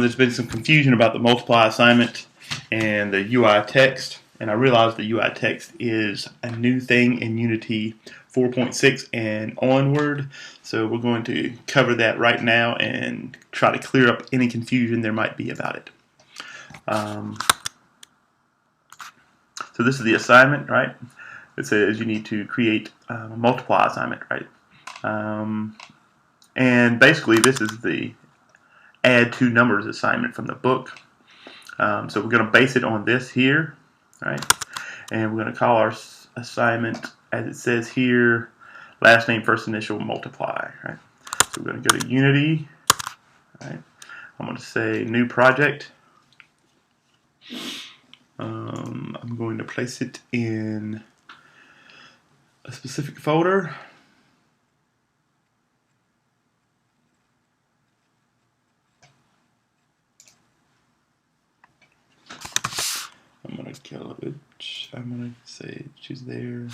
There's been some confusion about the multiply assignment and the UI text, and I realized the UI text is a new thing in Unity 4.6 and onward, so we're going to cover that right now and try to clear up any confusion there might be about it. So this is the assignment, right? It says you need to create a multiply assignment, right? And basically this is the add two numbers assignment from the book. So we're going to base it on this here, right? And we're going to call our assignment, as it says here, last name first initial multiply, right? So we're going to go to Unity, right? I'm going to say new project. I'm going to place it in a specific folder. I'm going to kill it. I'm going to say choose there.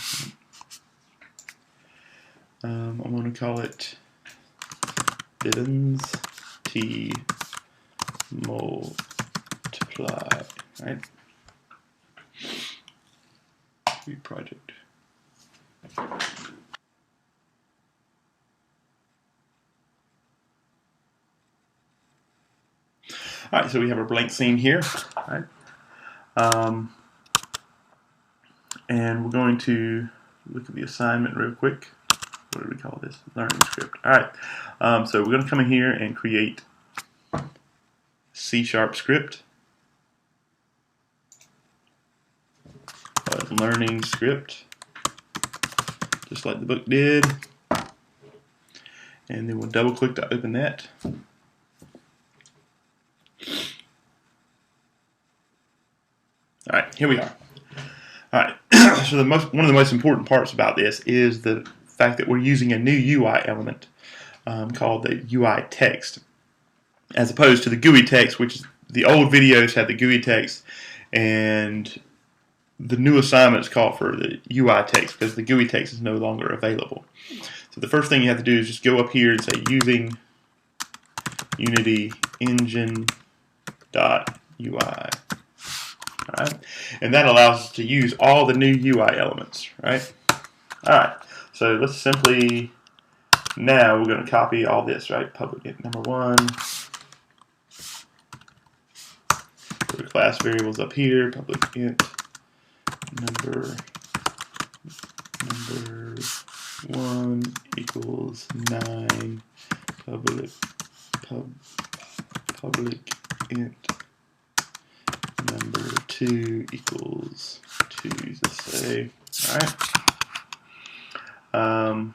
I'm going to call it Bivans T multiply, right? New project. Alright, so we have a blank scene here, right? And we're going to look at the assignment real quick. What do we call this? Learning script. Alright, so we're going to come in here and create C# script. Learning script, just like the book did. And then we'll double click to open that. Alright, here we are. Alright, so one of the most important parts about this is the fact that we're using a new UI element called the UI text, as opposed to the GUI text, which the old videos had the GUI text, and the new assignments call for the UI text because the GUI text is no longer available. So the first thing you have to do is just go up here and say using Unity engine.ui. Alright, and that allows us to use all the new UI elements, right? Alright, so let's simply, now we're going to copy all this, right? Public int number 1. The class variables up here, public int number 1 equals 9, public int number 2 equals 2, let's say. Alright. We're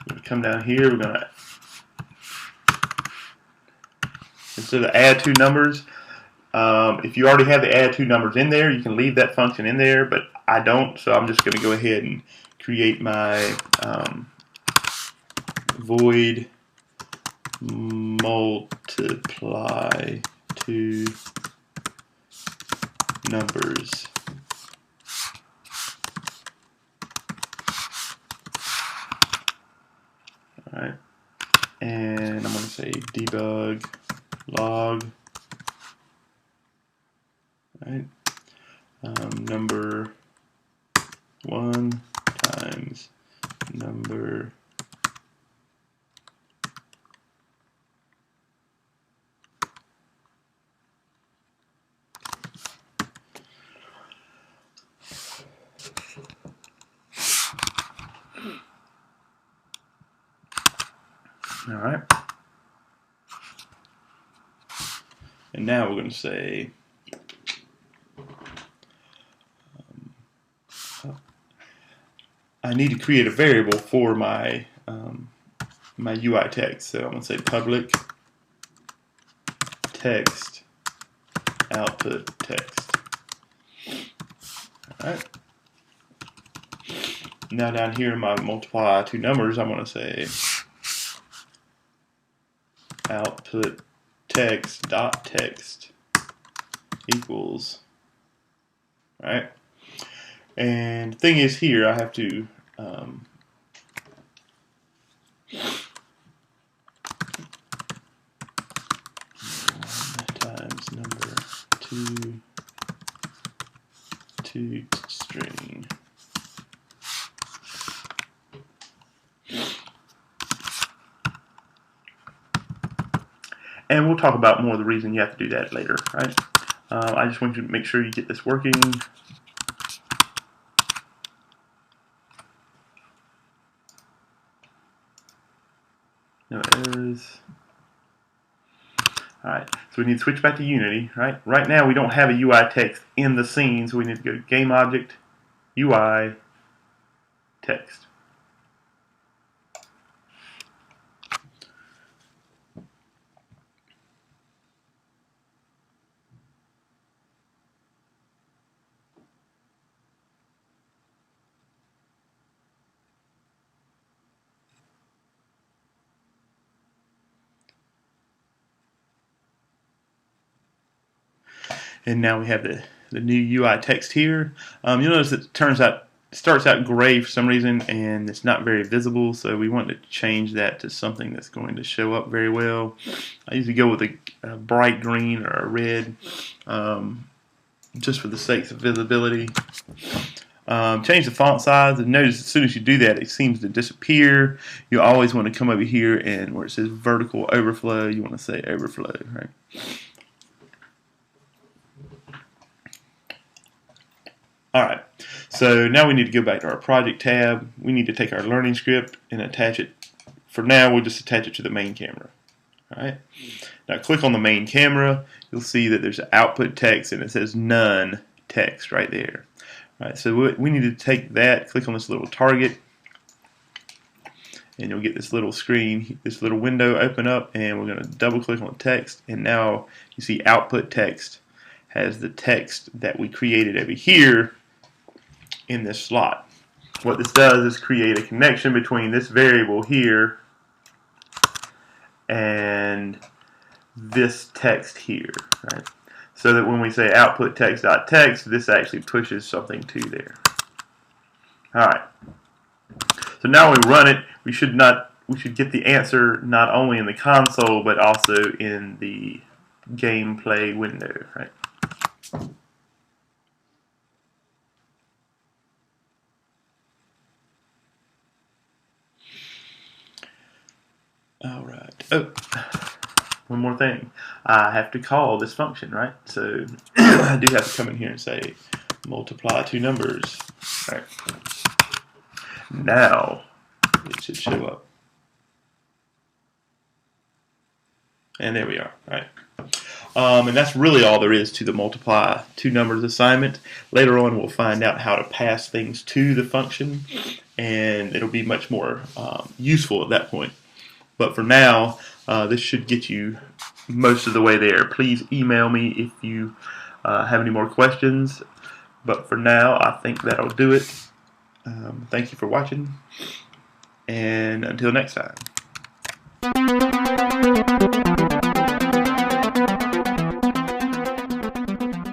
going to come down here, we're going to, instead of add two numbers, if you already have the add two numbers in there, you can leave that function in there, but I don't, so I'm just going to go ahead and create my void multiply two numbers. Alright, and I'm going to say debug log. Right. Number 1 times number Alright. And now we're going to say I need to create a variable for my my UI text. So I'm going to say public text output text. Alright. Now down here in my multiply two numbers, I'm going to say output text dot text equals, right? And the thing is here, I have to to string. And we'll talk about more of the reason you have to do that later, right? I just want you to make sure you get this working. No errors. Alright, so we need to switch back to Unity, right? Right now we don't have a UI text in the scene, so we need to go to Game Object, UI, Text. And now we have the new UI text here. You'll notice it starts out gray for some reason, and it's not very visible, so we want to change that to something that's going to show up very well. I usually go with a bright green or a red, just for the sake of visibility. Change the font size, and notice as soon as you do that, it seems to disappear. You always want to come over here, and where it says vertical overflow, you want to say overflow, right? Alright, so now we need to go back to our project tab. We need to take our learning script and attach it. For now, we'll just attach it to the main camera. Alright, now click on the main camera. You'll see that there's an output text and it says none text right there. Alright, so we need to take that, click on this little target, and you'll get this little screen, this little window open up, and we're going to double click on the text, and now you see output text has the text that we created over here in this slot. What this does is create a connection between this variable here and this text here, right? So that when we say output text.text, this actually pushes something to there. Alright. So now when we run it, we should get the answer not only in the console but also in the gameplay window, right? Alright. Oh, one more thing. I have to call this function, right? So I do have to come in here and say multiply two numbers. Right. Now it should show up. And there we are, right? And that's really all there is to the multiply two numbers assignment. Later on we'll find out how to pass things to the function, and it'll be much more useful at that point. But for now, this should get you most of the way there. Please email me if you have any more questions. But for now, I think that'll do it. Thank you for watching, and until next time.